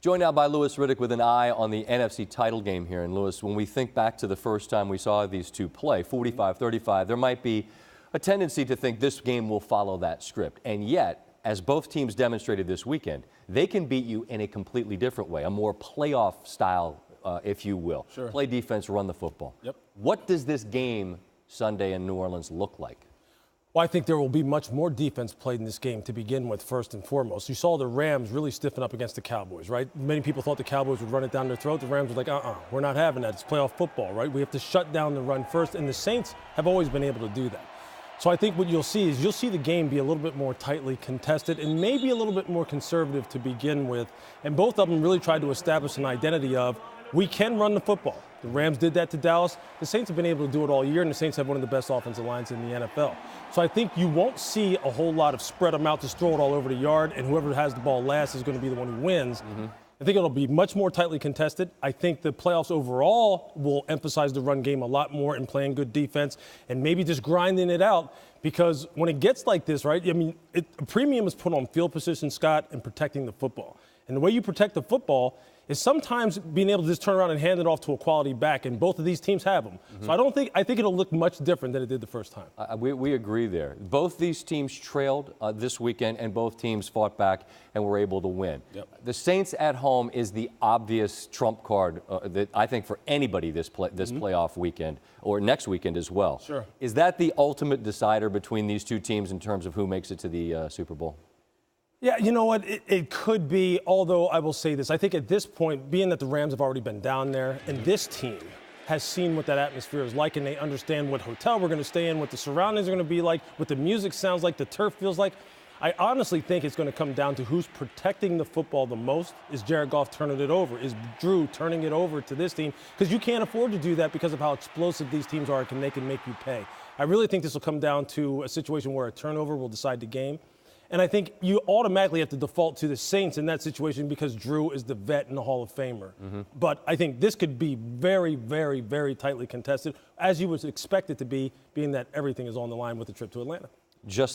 Joined now by Louis Riddick with an eye on the NFC title game here. And Louis, when we think back to the first time we saw these two play, 45-35, there might be a tendency to think this game will follow that script. And yet, as both teams demonstrated this weekend, they can beat you in a completely different way, a more playoff style, if you will. Sure. Play defense, run the football. Yep. What does this game Sunday in New Orleans look like? Well, I think there will be much more defense played in this game to begin with, first and foremost. You saw the Rams really stiffen up against the Cowboys, right? Many people thought the Cowboys would run it down their throat. The Rams were like, we're not having that. It's playoff football, right? We have to shut down the run first, and the Saints have always been able to do that. So I think what you'll see is you'll see the game be a little bit more tightly contested and maybe a little bit more conservative to begin with. And both of them really tried to establish an identity of, we can run the football. The Rams did that to Dallas. The Saints have been able to do it all year, and the Saints have one of the best offensive lines in the NFL. So I think you won't see a whole lot of spread them out, just throw it all over the yard, and whoever has the ball last is going to be the one who wins. I think it'll be much more tightly contested. I think the playoffs overall will emphasize the run game a lot more and playing good defense and maybe just grinding it out, because when it gets like this, right, I mean, a premium is put on field position, Scott, and protecting the football. And the way you protect the football is sometimes being able to just turn around and hand it off to a quality back, and both of these teams have them. So I think it'll look much different than it did the first time. We agree there. Both these teams trailed this weekend, and both teams fought back and were able to win. Yep. The Saints at home is the obvious trump card that I think for anybody this playoff weekend or next weekend as well. Sure. Is that the ultimate decider between these two teams in terms of who makes it to the Super Bowl? Yeah, you know what? It could be, although I will say this. I think at this point, being that the Rams have already been down there, and this team has seen what that atmosphere is like, and they understand what hotel we're going to stay in, what the surroundings are going to be like, what the music sounds like, the turf feels like. I honestly think it's going to come down to who's protecting the football the most. Is Jared Goff turning it over? Is Drew turning it over to this team? Because you can't afford to do that because of how explosive these teams are, and they can make you pay. I really think this will come down to a situation where a turnover will decide the game. And I think you automatically have to default to the Saints in that situation because Drew is the vet and the Hall of Famer. But I think this could be very, very, very tightly contested, as you would expect it to be, being that everything is on the line with the trip to Atlanta. Just